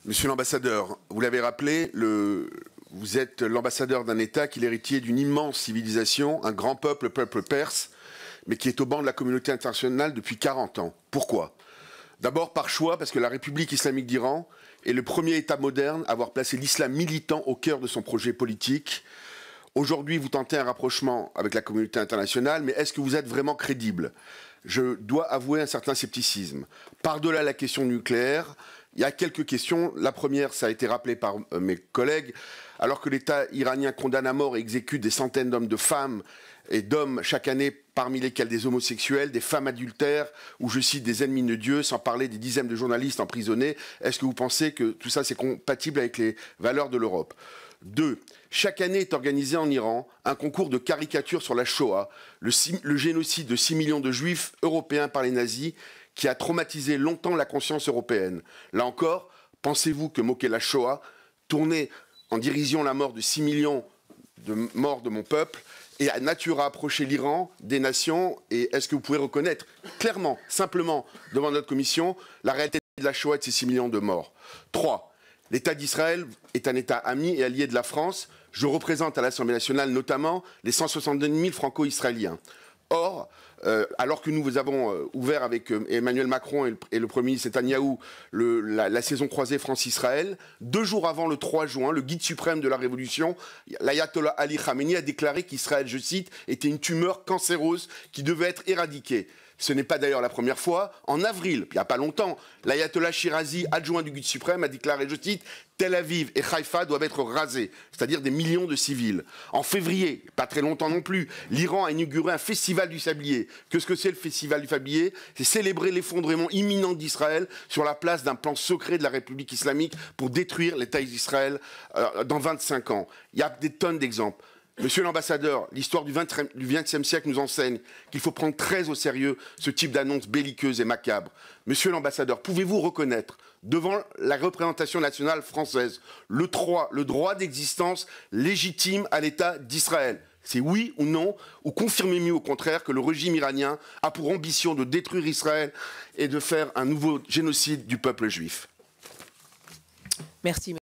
Monsieur l'ambassadeur, vous l'avez rappelé, vous êtes l'ambassadeur d'un État qui est l'héritier d'une immense civilisation, un grand peuple, le peuple perse, mais qui est au banc de la communauté internationale depuis 40 ans. Pourquoi? D'abord par choix, parce que la République islamique d'Iran est le premier État moderne à avoir placé l'islam militant au cœur de son projet politique. Aujourd'hui, vous tentez un rapprochement avec la communauté internationale, mais est-ce que vous êtes vraiment crédible? Je dois avouer un certain scepticisme. Par-delà la question nucléaire, il y a quelques questions. La première, ça a été rappelé par mes collègues, alors que l'État iranien condamne à mort et exécute des centaines d'hommes, de femmes et d'hommes chaque année, parmi lesquels des homosexuels, des femmes adultères, ou je cite des ennemis de Dieu, sans parler des dizaines de journalistes emprisonnés. Est-ce que vous pensez que tout ça c'est compatible avec les valeurs de l'Europe? 2. Chaque année est organisé en Iran un concours de caricature sur la Shoah, le génocide de 6 millions de juifs européens par les nazis, qui a traumatisé longtemps la conscience européenne. Là encore, pensez-vous que moquer la Shoah, tourner en dérision la mort de 6 millions de morts de mon peuple, et à nature à approcher l'Iran des nations? Et est-ce que vous pouvez reconnaître clairement, simplement, devant notre commission, la réalité de la Shoah et de ces 6 millions de morts? 3. L'État d'Israël est un État ami et allié de la France. Je représente à l'Assemblée nationale notamment les 162 000 franco-israéliens. Or, alors que nous avons ouvert avec Emmanuel Macron et le Premier ministre Netanyahou la saison croisée France-Israël, 2 jours avant le 3 juin, le guide suprême de la Révolution, l'ayatollah Ali Khamenei, a déclaré qu'Israël, je cite, était une tumeur cancéreuse qui devait être éradiquée. Ce n'est pas d'ailleurs la première fois. En avril, il n'y a pas longtemps, l'ayatollah Shirazi, adjoint du guide suprême, a déclaré, je cite, Tel Aviv et Haïfa doivent être rasés, c'est-à-dire des millions de civils. En février, pas très longtemps non plus, l'Iran a inauguré un festival du sablier. Qu'est-ce que c'est le festival du sablier? C'est célébrer l'effondrement imminent d'Israël sur la place d'un plan secret de la République islamique pour détruire l'État d'Israël dans 25 ans. Il y a des tonnes d'exemples. Monsieur l'ambassadeur, l'histoire du XXe siècle nous enseigne qu'il faut prendre très au sérieux ce type d'annonce belliqueuse et macabre. Monsieur l'ambassadeur, pouvez-vous reconnaître, devant la représentation nationale française, le droit d'existence légitime à l'État d'Israël? C'est oui ou non, ou confirmez-vous au contraire que le régime iranien a pour ambition de détruire Israël et de faire un nouveau génocide du peuple juif? Merci.